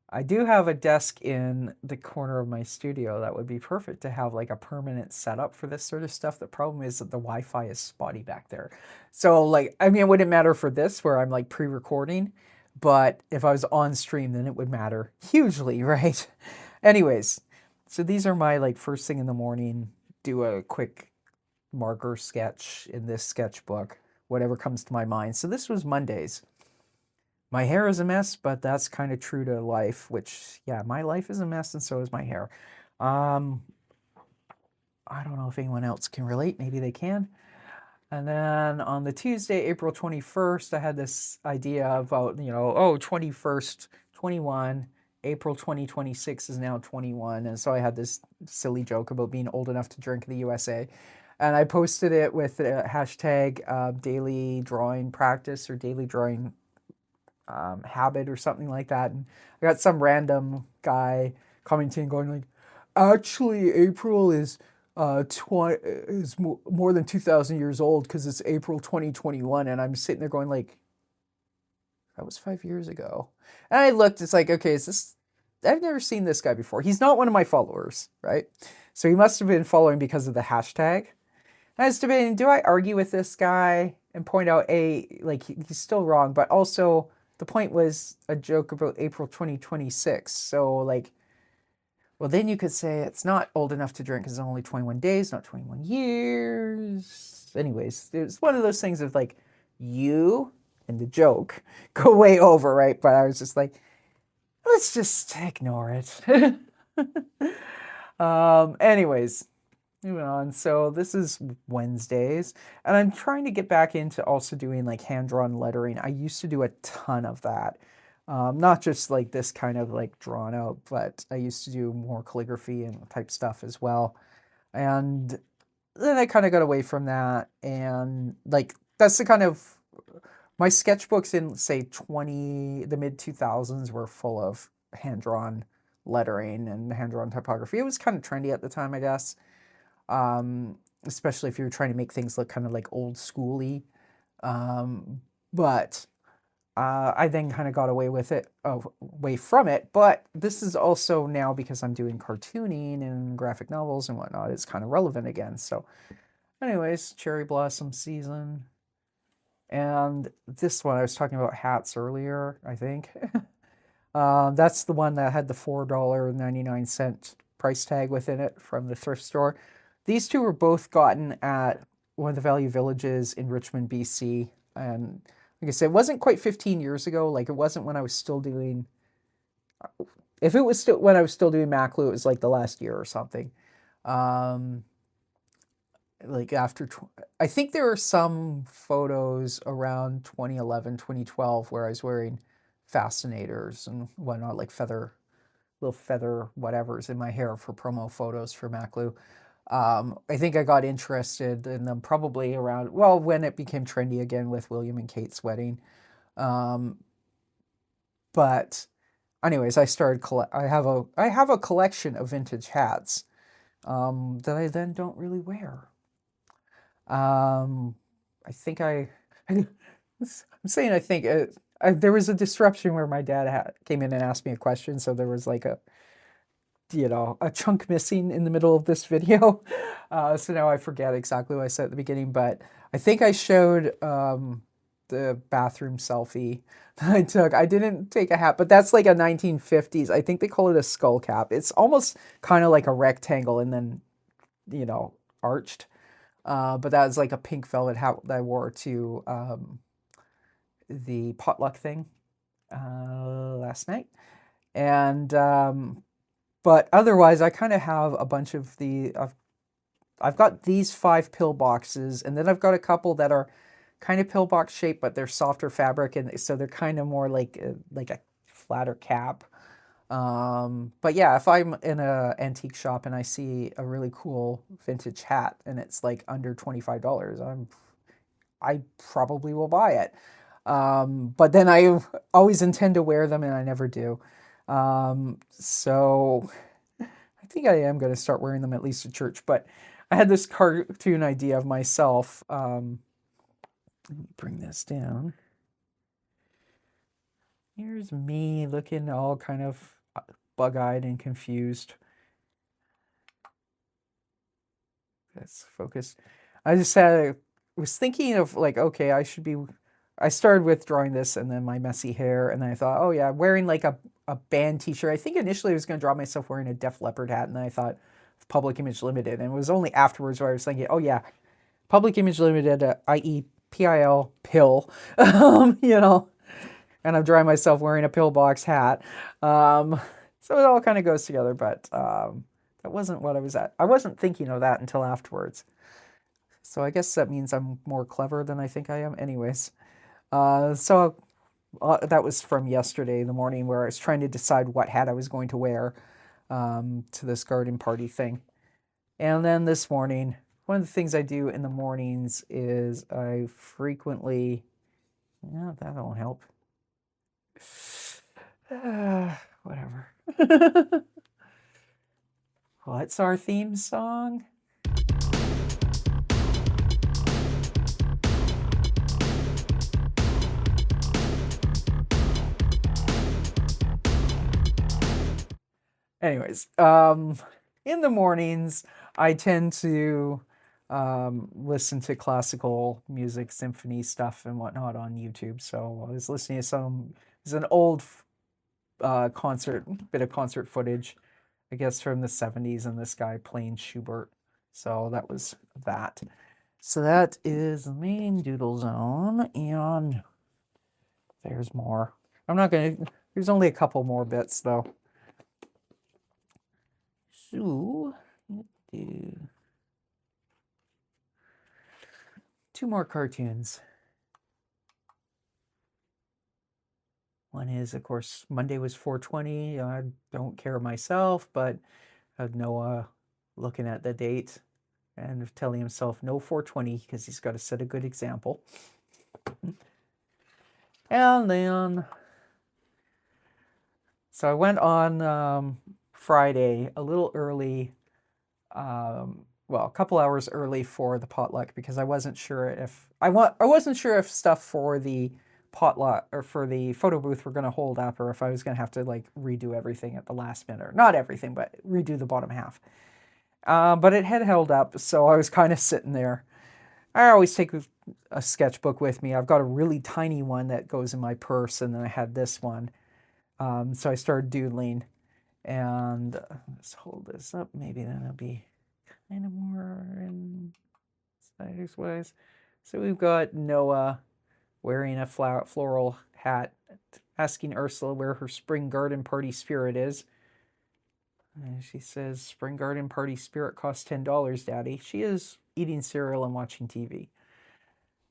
I do have a desk in the corner of my studio that would be perfect to have like a permanent setup for this sort of stuff. The problem is that the Wi-Fi is spotty back there. So like, I mean, it wouldn't matter for this where I'm like pre-recording, but if I was on stream, then it would matter hugely, right? Anyways, so these are my like first thing in the morning, do a quick marker sketch in this sketchbook, whatever comes to my mind. So this was Mondays. My hair is a mess, but that's kind of true to life, which, yeah, my life is a mess and so is my hair. I don't know if anyone else can relate. Maybe they can. And then on the Tuesday, April 21st, I had this idea about, 21st, 21, April 2026 is now 21. And so I had this silly joke about being old enough to drink the USA. And I posted it with the hashtag daily drawing practice or daily drawing habit or something like that. And I got some random guy commenting going like, actually April is more than 2,000 years old because it's April 2021. And I'm sitting there going like, that was 5 years ago. And I looked, it's like, okay, I've never seen this guy before. He's not one of my followers, right? So he must have been following because of the hashtag. I was debating, do I argue with this guy and point out, like he's still wrong, but also the point was a joke about April 2026. So like, well, then you could say it's not old enough to drink because it's only 21 days, not 21 years. Anyways, it's one of those things of like, you and the joke go way over, right? But I was just like, let's just ignore it. Anyways, moving on. So this is Wednesdays, and I'm trying to get back into also doing like hand-drawn lettering. I used to do a ton of that. Not just like this kind of like drawn out, but I used to do more calligraphy and type stuff as well. And then I kind of got away from that. And like, that's the kind of, my sketchbooks in say the mid 2000s were full of hand-drawn lettering and hand-drawn typography. It was kind of trendy at the time, I guess. Especially if you were trying to make things look kind of like old schooly. But I then kind of got away from it. But this is also now, because I'm doing cartooning and graphic novels and whatnot, it's kind of relevant again. So anyways, cherry blossom season. And this one, I was talking about hats earlier, I think. That's the one that had the $4.99 price tag within it from the thrift store. These two were both gotten at one of the Value Villages in Richmond, BC. And like I said, it wasn't quite 15 years ago. Like, it wasn't when I was still doing... If it was still when I was still doing Maclu, it was like the last year or something. Like after... I think there are some photos around 2011, 2012 where I was wearing fascinators and whatnot, like little feather whatevers in my hair for promo photos for Maclu. I think I got interested in them probably around, well, when it became trendy again with William and Kate's wedding. But anyways, I have a collection of vintage hats that I then don't really wear. I think I'm saying I think there was a disruption where my dad came in and asked me a question, so there was like a chunk missing in the middle of this video. So now I forget exactly what I said at the beginning, but I think I showed the bathroom selfie that I took. I didn't take a hat, but that's like a 1950s. I think they call it a skull cap. It's almost kind of like a rectangle and then, arched. But that was like a pink velvet hat that I wore to the potluck thing last night. And but otherwise, I kind of have a bunch of I've got these 5 pill boxes, and then I've got a couple that are kind of pillbox shaped, but they're softer fabric, and so they're kind of more like a flatter cap. But yeah, if I'm in an antique shop and I see a really cool vintage hat and it's like under $25, I probably will buy it. But then I always intend to wear them and I never do. So I think I am going to start wearing them at least at church. But I had this cartoon idea of myself. Let me bring this down. Here's me looking all kind of bug-eyed and confused. Let's focus. I was thinking of like, okay, I started with drawing this and then my messy hair, and then I thought, oh yeah, wearing like a band t-shirt. I think initially I was going to draw myself wearing a Def Leppard hat, and then I thought Public Image Limited, and it was only afterwards where I was thinking, oh yeah, Public Image Limited, i.e. PIL, pill, and I'm drawing myself wearing a pillbox hat. So it all kind of goes together, but that wasn't what I was at. I wasn't thinking of that until afterwards. So I guess that means I'm more clever than I think I am. Anyways, so that was from yesterday in the morning, where I was trying to decide what hat I was going to wear to this garden party thing. And then this morning, one of the things I do in the mornings is I frequently... Yeah, that won't help. Whatever. What's our theme song? Anyways, in the mornings, I tend to listen to classical music, symphony stuff and whatnot on YouTube. So I was listening to it's an old bit of concert footage. I guess from the 70s, and this guy playing Schubert. So that was that. So that is the main Doodle Zone, and there's more. I'm not gonna, there's only a couple more bits though. So, let's do 2 more cartoons. One is, of course, Monday was 420. I don't care myself, but Noah looking at the date and telling himself no 420 because he's got to set a good example. And then, so I went on Friday a little early, well, a couple hours early for the potluck because I wasn't sure if I wasn't sure if stuff for the potluck or for the photo booth were going to hold up, or if I was going to have to like redo everything at the last minute, or not everything, but redo the bottom half. But it had held up, so I was kind of sitting there. I always take a sketchbook with me. I've got a really tiny one that goes in my purse, and then I had this one. So I started doodling, and let's hold this up. Maybe then it'll be kind of more in sideways. So we've got Noah wearing a floral hat, asking Ursula where her spring garden party spirit is. And she says, "Spring garden party spirit costs $10, Daddy." She is eating cereal and watching TV.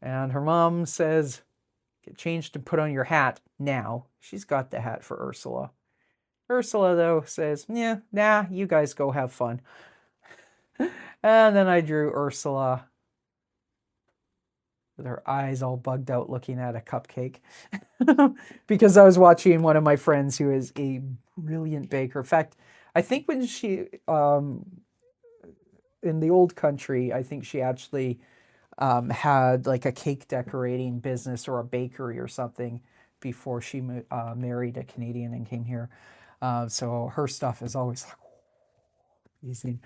And her mom says, "Get changed and put on your hat now." She's got the hat for Ursula. Ursula, though, says, "Yeah, nah, you guys go have fun." And then I drew Ursula with her eyes all bugged out looking at a cupcake because I was watching one of my friends who is a brilliant baker. In fact, I think when she, in the old country, I think she actually had like a cake decorating business or a bakery or something before she married a Canadian and came here. So her stuff is always like amazing.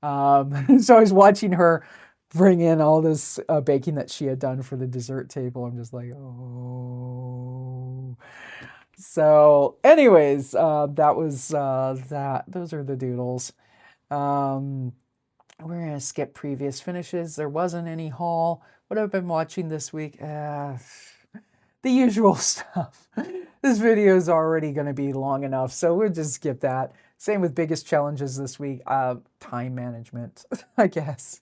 So I was watching her bring in all this baking that she had done for the dessert table. I'm just like, oh. So anyways, that was that. Those are the doodles. We're going to skip previous finishes. There wasn't any haul. What I've been watching this week, the usual stuff. This video is already going to be long enough, so we'll just skip that. Same with biggest challenges this week. Time management, I guess.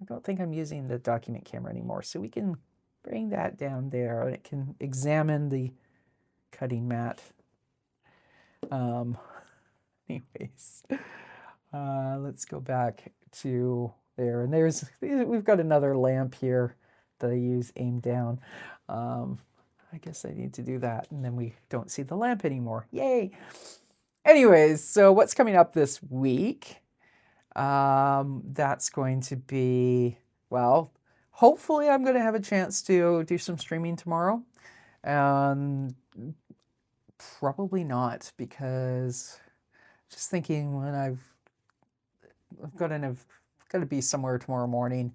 I don't think I'm using the document camera anymore, so we can bring that down there and it can examine the cutting mat. Anyways, let's go back to there. And we've got another lamp here that I use aimed down. I guess I need to do that, and then we don't see the lamp anymore. Yay! Anyways, so what's coming up this week? That's going to be, well, hopefully I'm going to have a chance to do some streaming tomorrow. And probably not, because just thinking when I've got to be somewhere tomorrow morning.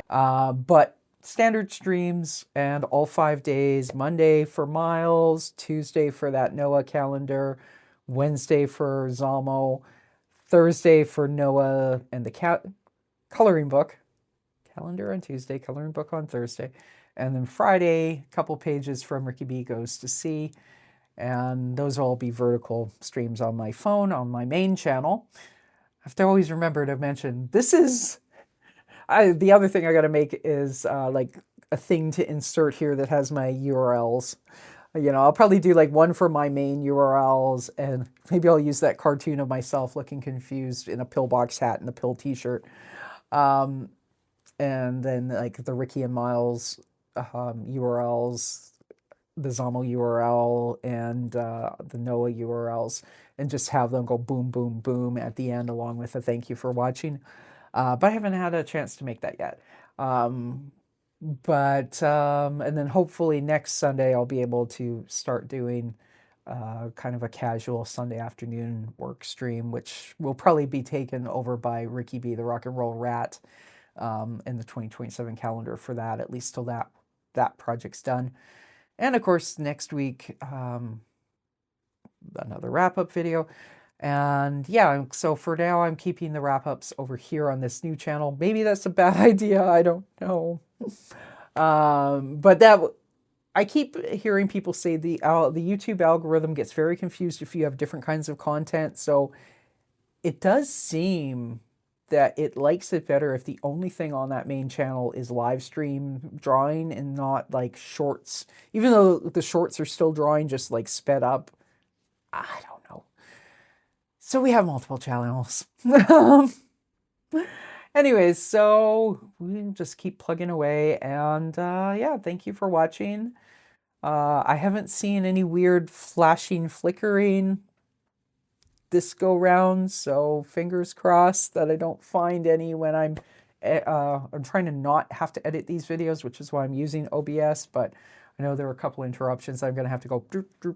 But standard streams and all 5 days, Monday for Myles, Tuesday for that Noah calendar, Wednesday for Zamo, Thursday for Noah and the coloring book, calendar on Tuesday, coloring book on Thursday, and then Friday, a couple pages from Ricky B Goes to Sea, and those will all be vertical streams on my phone, on my main channel. I have to always remember to mention, this is, the other thing I got to make is like a thing to insert here that has my URLs. You know, I'll probably do like one for my main URLs, and maybe I'll use that cartoon of myself looking confused in a pillbox hat and a pill t-shirt. And then like the Ricky and Myles URLs, the Zamo URL, and the Noah URLs, and just have them go boom, boom, boom at the end along with a thank you for watching. But I haven't had a chance to make that yet. And then hopefully next Sunday I'll be able to start doing kind of a casual Sunday afternoon work stream, which will probably be taken over by Ricky B, the Rock and Roll Rat, in the 2027 calendar for that, at least till that project's done. And of course, next week, another wrap-up video. And yeah, so for now, I'm keeping the wrap-ups over here on this new channel. Maybe that's a bad idea. I don't know. But I keep hearing people say the YouTube algorithm gets very confused if you have different kinds of content. So it does seem that it likes it better if the only thing on that main channel is live stream drawing and not like shorts, even though the shorts are still drawing, just like sped up. I don't know. So we have multiple channels. Anyways, so we just keep plugging away, and yeah, thank you for watching. I haven't seen any weird flashing, flickering this go round, so fingers crossed that I don't find any when I'm trying to not have to edit these videos, which is why I'm using OBS, but I know there are a couple interruptions. I'm going to have to go doop, doop,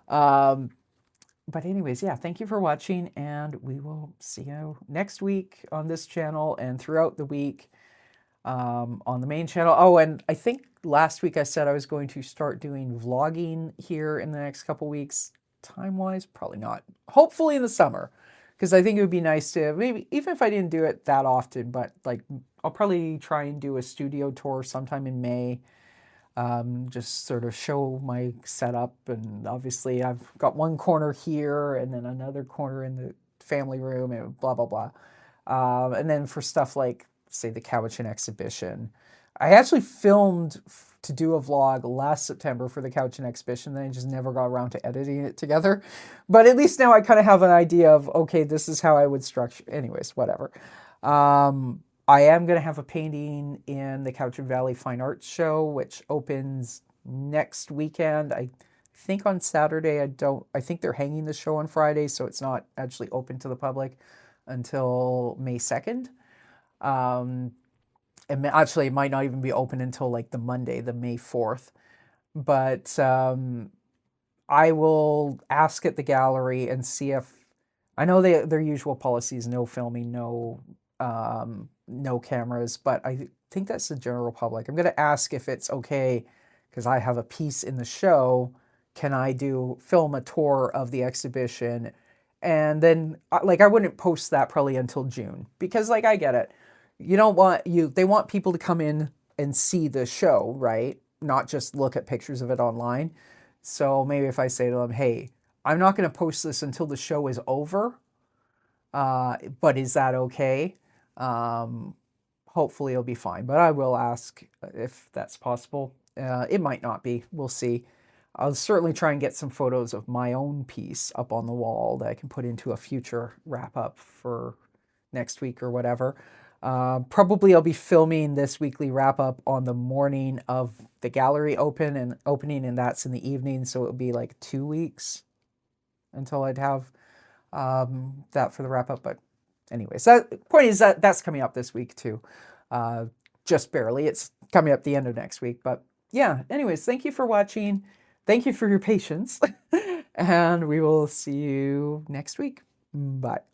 doop. But anyways, yeah, thank you for watching, and we will see you next week on this channel and throughout the week on the main channel. Oh, and I think last week I said I was going to start doing vlogging here in the next couple weeks. Time-wise, probably not. Hopefully in the summer, because I think it would be nice to, maybe, even if I didn't do it that often, but like I'll probably try and do a studio tour sometime in May. Just sort of show my setup, and obviously I've got one corner here and then another corner in the family room and blah, blah, blah. And then for stuff like, say, the couch and exhibition, I actually filmed to do a vlog last September for the couch and exhibition, then I just never got around to editing it together. But at least now I kind of have an idea of, okay, this is how I would structure, anyways, whatever. I am going to have a painting in the Cowichan Valley Fine Arts Show, which opens next weekend. I think on Saturday. I think they're hanging the show on Friday, so it's not actually open to the public until May 2nd. And actually, it might not even be open until like the Monday, the May 4th. But I will ask at the gallery and see if, I know their usual policy is no filming, no cameras, but I think that's the general public. I'm going to ask if it's okay, because I have a piece in the show. Can I film a tour of the exhibition? And then, like, I wouldn't post that probably until June, because, like, I get it. They want people to come in and see the show, right? Not just look at pictures of it online. So maybe if I say to them, hey, I'm not going to post this until the show is over, but is that okay? Hopefully it'll be fine, but I will ask if that's possible. It might not be. We'll see. I'll certainly try and get some photos of my own piece up on the wall that I can put into a future wrap-up for next week or whatever. Probably I'll be filming this weekly wrap-up on the morning of the gallery opening, and that's in the evening, so it'll be like 2 weeks until I'd have that for the wrap-up. But anyways, point is that that's coming up this week too. Just barely. It's coming up the end of next week. But yeah, anyways, thank you for watching. Thank you for your patience. And we will see you next week. Bye.